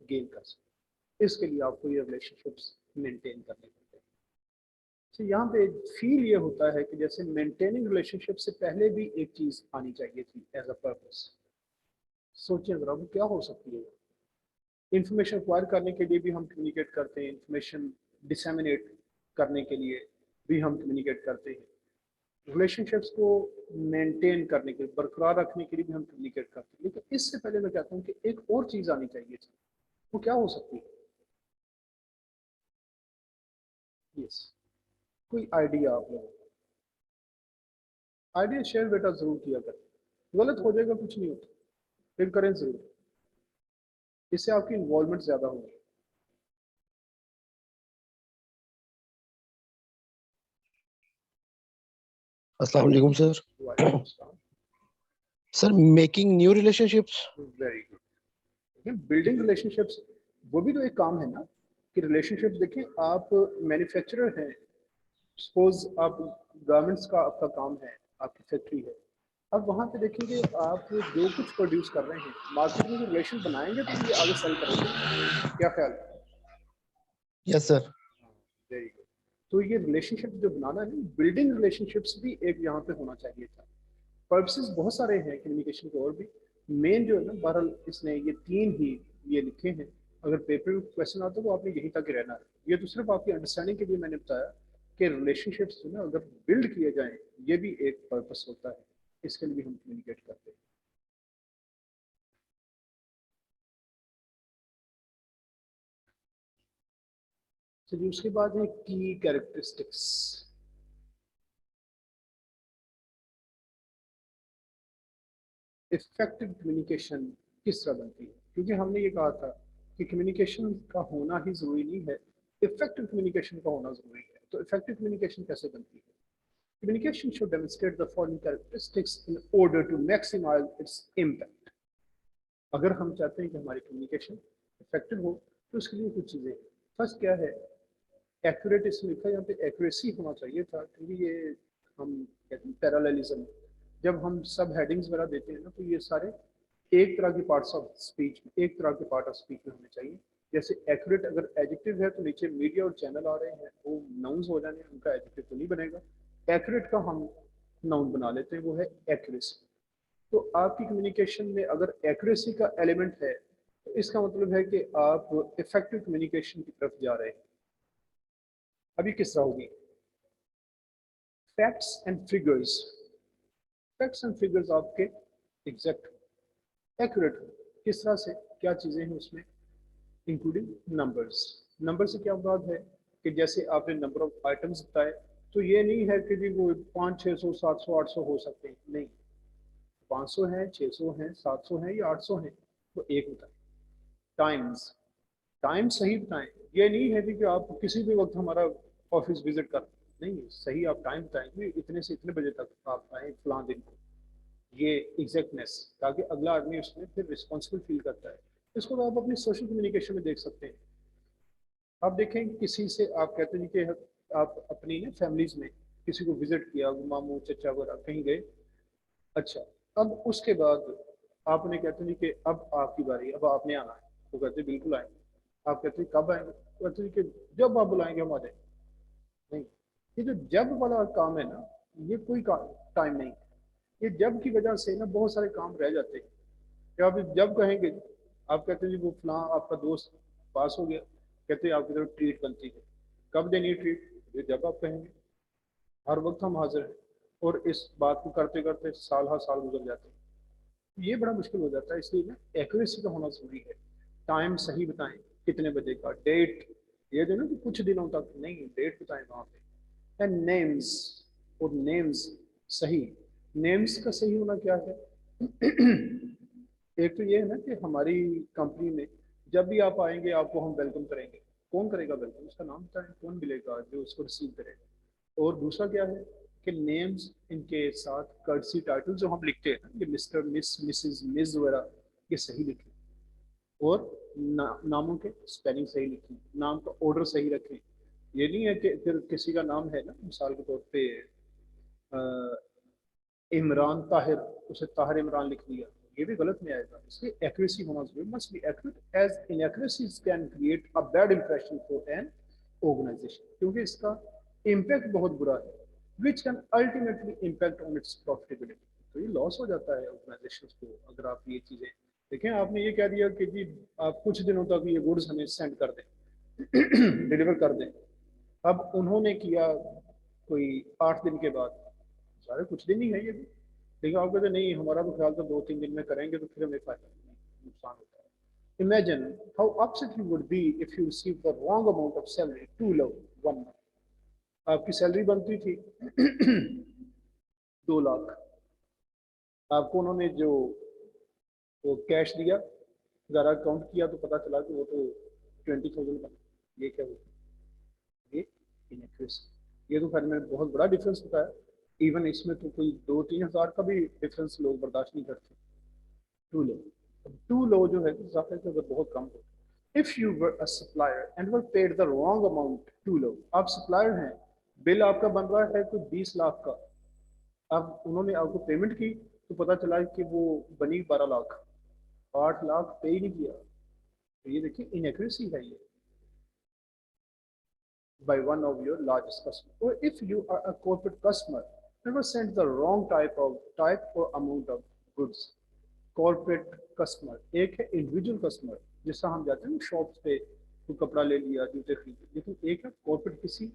गेन कर सके। इसके लिए आपको ये रिलेशनशिप्स मेंटेन करने पड़ते हैं। तो यहाँ पे फील ये होता है कि जैसे मेंटेनिंग रिलेशनशिप से पहले भी एक चीज आनी चाहिए थी एज अ पर्पस। सोचिए जरा वो क्या हो सकती है। इंफॉर्मेशन एक्वायर करने के लिए भी हम कम्युनिकेट करते हैं, इंफॉर्मेशन डिसेमिनेट करने के लिए भी हम कम्युनिकेट करते हैं, रिलेशनशिप्स को मेंटेन करने के लिए, बरकरार रखने के लिए भी हम कम्युनिकेट करते हैं। लेकिन इससे पहले मैं कहता हूँ कि एक और चीज आनी चाहिए थी। वो क्या हो सकती है? यस, कोई आइडिया आप लोगों को? आइडिया शेयर बेटा जरूर किया करें, गलत हो जाएगा कुछ नहीं होता, फिर करें जरूर, इससे आपकी इन्वॉल्वमेंट ज्यादा होगी। अस्सलाम वालेकुम सर। वालेकुम अस्सलाम। Sir making new relationships. Very good. देखिए बिल्डिंग रिलेशनशिप्स वो भी तो एक काम है ना, कि रिलेशनशिप देखिए आप मैन्युफैक्चरर हैं, सपोज आप गारमेंट्स का आपका काम है, आपकी फैक्ट्री है, अब वहाँ पे देखेंगे आप जो कुछ प्रोड्यूस कर रहे हैं मार्केट में जो रिलेशन बनाएंगे तो ये आगे सेल करेंगे, क्या ख्याल है? Yes sir. Very good. तो ये रिलेशनशिप जो बनाना है, बिल्डिंग रिलेशनशिप्स भी एक यहाँ पे होना चाहिए था। पर्पसेस बहुत सारे हैं कम्युनिकेशन के, और भी मेन जो है ना, बहरहाल इसने ये तीन ही ये लिखे हैं। अगर पेपर में क्वेश्चन आता है तो आपने यहीं तक ही रहना है। ये तो सिर्फ आपकी अंडरस्टैंडिंग के लिए मैंने बताया कि रिलेशनशिप्स जो ना अगर बिल्ड किए जाएं, ये भी एक पर्पस होता है, इसके लिए भी हम कम्युनिकेट करते हैं। चलिए उसके बाद है की कैरेक्टरिस्टिक्स। इफेक्टिव कम्युनिकेशन किस तरह बनती है, क्योंकि हमने ये कहा था कि कम्युनिकेशन का होना ही जरूरी नहीं है, इफेक्टिव कम्युनिकेशन का होना जरूरी है। तो इफेक्टिव कम्युनिकेशन कैसे बनती है? Communication should demonstrate the following characteristics in order to maximise its impact. अगर हम चाहते हैं कि हमारी कम्युनिकेशन इफेक्टिव हो तो उसके लिए कुछ चीजें। फर्स्ट क्या है? एक्यूरेट, इसमें लिखा यहाँ पे एक्यूरेसी होना चाहिए था, क्योंकि ये हम कहते हैं पैरेललिज्म। जब हम सब हेडिंग्स वगैरह देते हैं ना, तो ये सारे एक तरह के पार्ट्स ऑफ स्पीच, एक तरह के पार्ट ऑफ स्पीच में होने चाहिए। जैसे एक्यूरेट अगर एडजेक्टिव है तो नीचे मीडिया और चैनल आ रहे हैं, वो नाउन्स हो जाने, उनका एडजेक्टिव तो नहीं बनेगा। एक्यूरेट का हम नाउन बना लेते हैं, वो है एक्यूरेसी। तो आपकी कम्युनिकेशन में अगर एक्यूरेसी का एलिमेंट है तो इसका मतलब है कि आप इफेक्टिव कम्युनिकेशन की तरफ जा रहे हैं। अभी किस तरह होगी? Facts and figures. Facts and figures आपके एग्जैक्ट एक्यूरेट हो। किस तरह से? क्या चीजें हैं उसमें? Including numbers. नंबर से क्या बात है कि जैसे आपने नंबर ऑफ आइटम्स बताए, तो ये नहीं है कि जी वो 500, 600, 700, 800 हो सकते हैं, नहीं। 500 हैं, 600 हैं, 700 हैं या 800 हैं, तो एक बताएं। टाइम्स, टाइम सही बताएं। ये नहीं है कि आप किसी भी वक्त हमारा ऑफिस विजिट कर, नहीं, सही आप टाइम बताएंगे, इतने से इतने बजे तक आप आए फलां दिन को, ये एग्जैक्टनेस, ताकि अगला आदमी उसमें फिर रिस्पॉन्सिबल फील करता है। इसको तो आप अपनी सोशल कम्युनिकेशन में देख सकते हैं। आप देखें किसी से आप कहते हैं कि आप अपनी ना फैमिलीज में किसी को विजिट किया, मामू चचा वगैरह कहीं गए, अच्छा, अब उसके बाद आपने कहते हैं कि अब आपकी बारी, अब आपने आना है, तो कहते हैं बिल्कुल आएंगे। आप कहते हैं कब आएंगे? कहते हैं कि जब आप बुलाएंगे हम आ जाएंगे। नहीं, ये जो जब वाला काम है ना, ये कोई टाइम नहीं है। ये जब की वजह से ना बहुत सारे काम रह जाते हैं। जब आप जब कहेंगे, आप कहते हैं जी वो फलां आपका दोस्त पास हो गया, कहते हैं आपकी तरफ ट्रीट बनती है। कब देनी है ट्रीट? ये जब आप कहेंगे। हर वक्त हम हाजिर हैं, और इस बात को करते करते साल हर साल गुजर जाते हैं। ये बड़ा मुश्किल हो जाता है, इसलिए ना एक्यूरेसी का होना जरूरी है। टाइम सही बताएं, कितने बजे का, डेट, ये जो ना कि कुछ दिनों तक नहीं, डेट बताएं वहां पे। एंड नेम्स, और नेम्स सही। नेम्स का सही होना क्या है? एक तो ये है ना कि हमारी कंपनी में जब भी आप आएंगे आपको हम वेलकम करेंगे। कौन करेगा वेलकम? उसका नाम बताएं, कौन मिलेगा जो उसको रिसीव करेगा। और दूसरा क्या है कि नेम्स, इनके साथ कर्सी टाइटल जो हम लिखते हैं ना, ये मिस्टर, मिस, मिसेस, मिस वगैरह, ये सही लिखें। और नामों के स्पेलिंग सही लिखें, नाम का ऑर्डर सही रखें। ये नहीं है कि फिर किसी का नाम है ना, मिसाल के तौर पे इमरान ताहिर, उसे ताहिर इमरान लिख दिया, ये भी गलत में आएगा। इसलिए एक्यूरेसी होना जरूरी, must be accurate, as inaccuracies can create a bad impression for an organisation, क्योंकि इसका इम्पैक्ट बहुत बुरा है, which can ultimately impact on its profitability. तो ये लॉस हो जाता है ऑर्गेनाइजेशन को अगर आप ये चीजें देखें। आपने ये कह दिया कि जी आप कुछ दिनों तक ये गुड्स हमें सेंड कर दें, डिलीवर कर दें। अब उन्होंने किया कोई 8 दिन के बाद, सारे कुछ दिन ही है ये भी, लेकिन आप कहते नहीं हमारा तो ख्याल तो 2-3 दिन में करेंगे, तो फिर हमें फायदा नहीं, नुकसान होता है। Imagine how upset you would be if you receive the wrong amount of salary to low 1 month. आपकी सैलरी बनती थी 2 लाख, आपको उन्होंने जो वो कैश दिया, ज़रा काउंट किया तो पता चला कि वो तो 20,000 बना। ये क्या हुआ? ये इनएक्यूरेसी। ये तो खैर मैंने बहुत बड़ा डिफरेंस बताया। इवन इसमें तो कोई 2-3 हज़ार का भी डिफरेंस लोग बर्दाश्त नहीं करते, टू लो जो है ज़ाहिर है अगर बहुत कम हो। If you were a supplier and were paid the wrong amount too low, आप सप्लायर हैं, बिल आपका बन रहा है कोई 20 लाख का, अब उन्होंने आपको पेमेंट की तो पता चला कि वो बनी 12 लाख, 8 लाख पे ही नहीं किया, तो ये देखिए इनएक्यूरेसी है ये by one of your largest customers. Or if you are a corporate customer, never send the wrong type or amount of goods. Corporate customer एक है individual customer, जिससे हम जाते हैं शॉप्स पे तो कपड़ा ले लिया, जूते खरीदे, लेकिन एक है corporate, किसी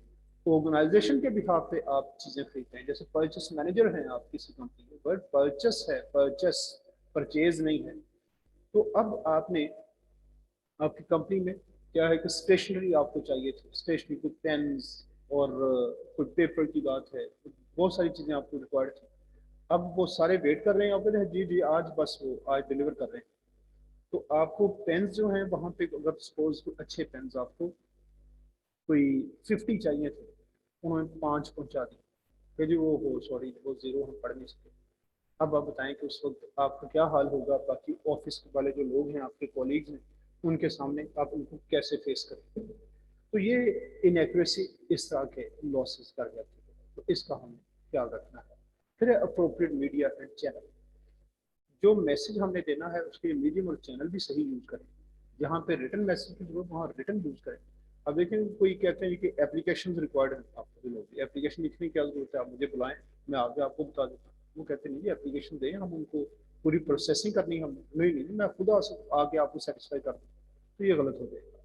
ऑर्गेनाइजेशन के बिहाफ पे आप चीजें खरीदते हैं, जैसे परचेस मैनेजर हैं आप किसी कंपनी में, बट परचेस है, परचेज नहीं है। तो अब आपने आपकी कंपनी में क्या है कि स्टेशनरी आपको चाहिए थी, स्टेशनरी, कुछ पेन्स और कुछ पेपर की बात है, बहुत सारी चीज़ें आपको रिक्वायर्ड थी। अब वो सारे वेट कर रहे हैं, आप कहते हैं जी जी आज बस वो आज डिलीवर कर रहे हैं। तो आपको पेन्स जो हैं वहाँ पे अगर सपोज अच्छे पेन्स आपको कोई 50 चाहिए थे, उन्होंने 5 पहुँचा दिए कि जी वो हो सॉरी वो ज़ीरो हम पढ़ नहीं सकते। अब आप बताएं कि उस वक्त आपका क्या हाल होगा, बाकी ऑफिस वाले जो लोग हैं आपके कॉलीग्स हैं उनके सामने आप उनको कैसे फेस करें। तो ये इनएक्यूरेसी इस तरह के लॉसेस कर जाती है, तो इसका हमें ख्याल रखना है। फिर अप्रोप्रिएट मीडिया एंड चैनल, जो मैसेज हमने देना है उसके मीडियम और चैनल भी सही यूज करें। जहाँ पे रिटर्न मैसेज की जरूरत वहाँ रिटर्न यूज करें। अब देखें कोई कहते हैं कि एप्लीकेशन रिक्वायर्ड है, आपको लोग एप्लीकेशन लिखने की क्या जरूरत है, आप मुझे बुलाएं मैं आगे आपको बता देता हूँ। वो कहते नहीं एप्लीकेशन दें, हम उनको पूरी प्रोसेसिंग करनी, हम नहीं मैं खुद आके आपको सेटिस्फाई कर दूँ, तो ये गलत हो जाएगा।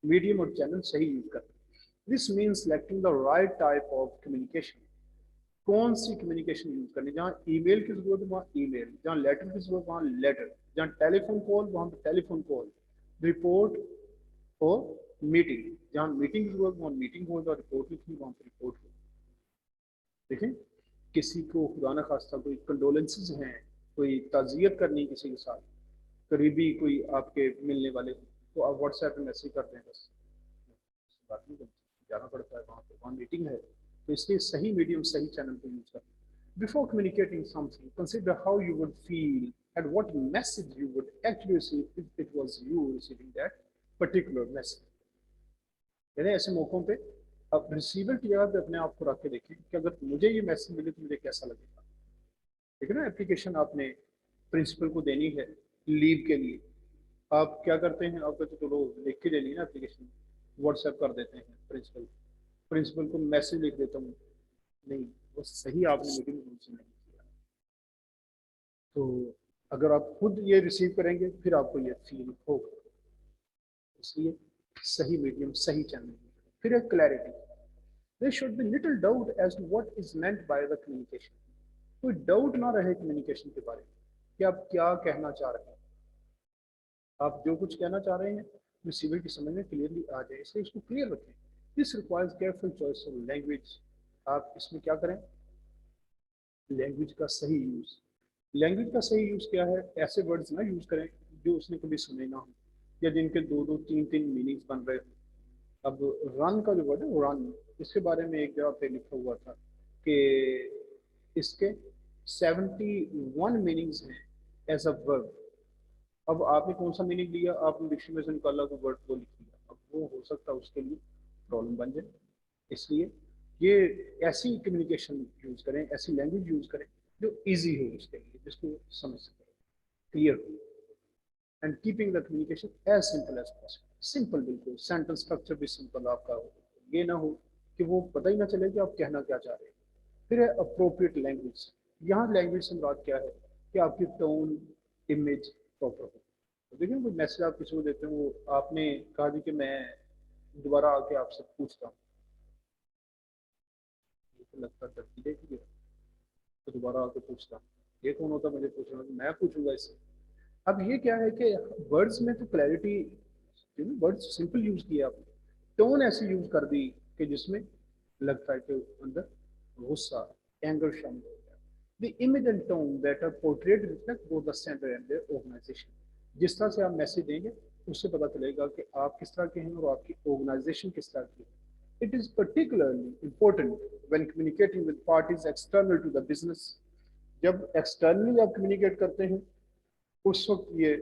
मीडियम और चैनल सही यूज करना। This means selecting the right type of communication. कौन सी कम्युनिकेशन यूज करनी, जहाँ ईमेल की जरूरत है वहाँ ईमेल, जहाँ लेटर की जरूरत वहाँ लेटर, जहाँ टेलीफोन कॉल वहाँ पे टेलीफोन कॉल, रिपोर्ट और मीटिंग, जहाँ मीटिंग की जरूरत वहाँ मीटिंग हो, जहाँ रिपोर्ट लिखनी वहाँ पर रिपोर्ट हो। देखें किसी को खुदा न खास्ता कोई कंडोलेंसेज हैं, कोई ताज़ियत करनी किसी के साथ, करीबी कोई आपके मिलने वाले, तो आप व्हाट्सएप में मैसेज कर दें, बस बात नहीं करती, जाना पड़ता है वहाँ पे, वहाँ मीटिंग है। तो इसलिए सही मीडियम सही चैनल को यूज करें। Before communicating something consider how you would feel and what message you would actually receive if it was you receiving that particular message. यानी ऐसे मौकों पे आप रिसीवर की जगह पे अपने आप को रख के देखें कि अगर मुझे ये मैसेज मिले तो मुझे कैसा लगेगा। ठीक है ना, एप्लीकेशन आपने प्रिंसिपल को देनी है लीव के लिए, आप क्या करते हैं, आप कहते चलो लिख के देनी है ना एप्लीकेशन, व्हाट्सएप कर देते हैं प्रिंसिपल को मैसेज लिख देता हूँ, नहीं वो सही आपने मीटिंग रूम से नहीं किया। तो अगर आप खुद ये रिसीव करेंगे फिर आपको ये फील होगा, इसलिए सही मीडियम सही चैनल। फिर एक clarity, there should be little doubt as to what is meant by the communication. कोई डाउट ना रहे कम्युनिकेशन के बारे में कि आप क्या कहना चाह रहे हैं, आप जो कुछ कहना चाह रहे हैं रिसीवर की समझ में क्लियरली आ जाए, इसलिए इसको क्लियर रखें। This requires careful choice of language. आप इसमें क्या करें, लैंग्वेज का सही यूज। लैंग्वेज का सही यूज क्या है, ऐसे वर्ड्स ना यूज करें जो उसने कभी सुने ना हो या जिनके 2-2, 3-3 मीनिंग्स बन रहे हो। अब रन का जो वर्ड है रन, इसके बारे में एक जगह पे लिखा हुआ था कि इसके 71 मीनिंग्स हैं एज अ वर्ब। अब आपने कौन सा मीनिंग लिया, आपने डिक्शनरी से निकाला तो वर्ड को लिख दिया, अब वो हो सकता है उसके लिए प्रॉब्लम बन जाए। इसलिए ये ऐसी कम्युनिकेशन यूज करें, ऐसी लैंग्वेज यूज करें जो इजी हो उसके लिए, जिसको समझ सके, क्लियर हो। And keeping the communication as simple as possible. Simple, बिल्कुल सेंटेंस स्ट्रक्चर भी सिंपल आपका हो, ये ना हो कि वो पता ही ना चले कि आप कहना क्या चाह रहे हैं। फिर है अप्रोप्रिएट लैंग्वेज। यहाँ लैंग्वेज से मुराद क्या है कि आपकी टोन इमेज प्रॉपर हो। तो देखिए कोई मैसेज आप किसी को देते हैं, वो आपने कहा कि मैं दोबारा आके आपसे पूछता हूँ, तो लगता डरती देखिए, तो दोबारा आके पूछता हूँ, ये कौन होता मुझे पूछना, मैं पूछूंगा इससे। अब ये क्या है कि वर्ड्स में तो क्लैरिटी, वर्ड्स सिंपल यूज किया आपने, टोन ऐसी यूज कर दी कि जिसमें लगता है कि अंदर गुस्सा एंगर शामिल हो गया। The image and tone that are portrayed reflect both the sender and their organisation. जिस तरह से आप मैसेज देंगे उससे पता चलेगा कि आप किस तरह के हैं और आपकी ऑर्गेनाइजेशन किस तरह की है। It is particularly important when communicating with parties external to the business. जब externally आप communicate करते हैं उस वक्त ये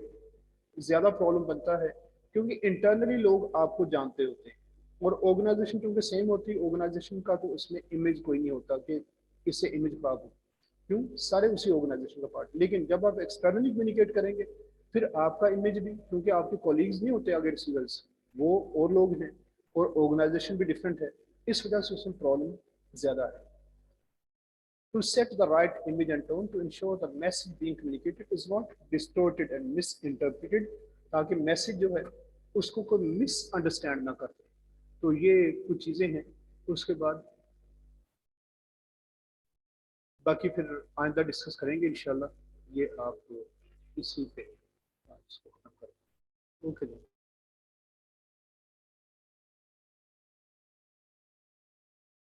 ज्यादा प्रॉब्लम बनता है क्योंकि इंटरनली लोग आपको जानते होते हैं और ऑर्गेनाइजेशन क्योंकि सेम होती है ऑर्गेनाइजेशन का तो उसमें इमेज कोई नहीं होता कि इससे इमेज खराब हो क्यों सारे उसी ऑर्गेनाइजेशन का पार्ट लेकिन जब आप एक्सटर्नली कम्युनिकेट करेंगे फिर आपका इमेज भी क्योंकि आपके कॉलीग्स नहीं होते आगे रिसीवर्स वो और लोग हैं और ऑर्गेनाइजेशन भी डिफरेंट है इस वजह से उसमें प्रॉब्लम ज्यादा है To set the right image and tone to ensure the message being communicated is not distorted and misinterpreted ताकि मैसेज जो है उसको कोई मिसअंडरस्टैंड ना कर तो ये कुछ चीजें हैं उसके बाद बाकी फिर आइंदा डिस्कस करेंगे इंशाल्लाह ये आप इसी पे इसको खत्म करें ओके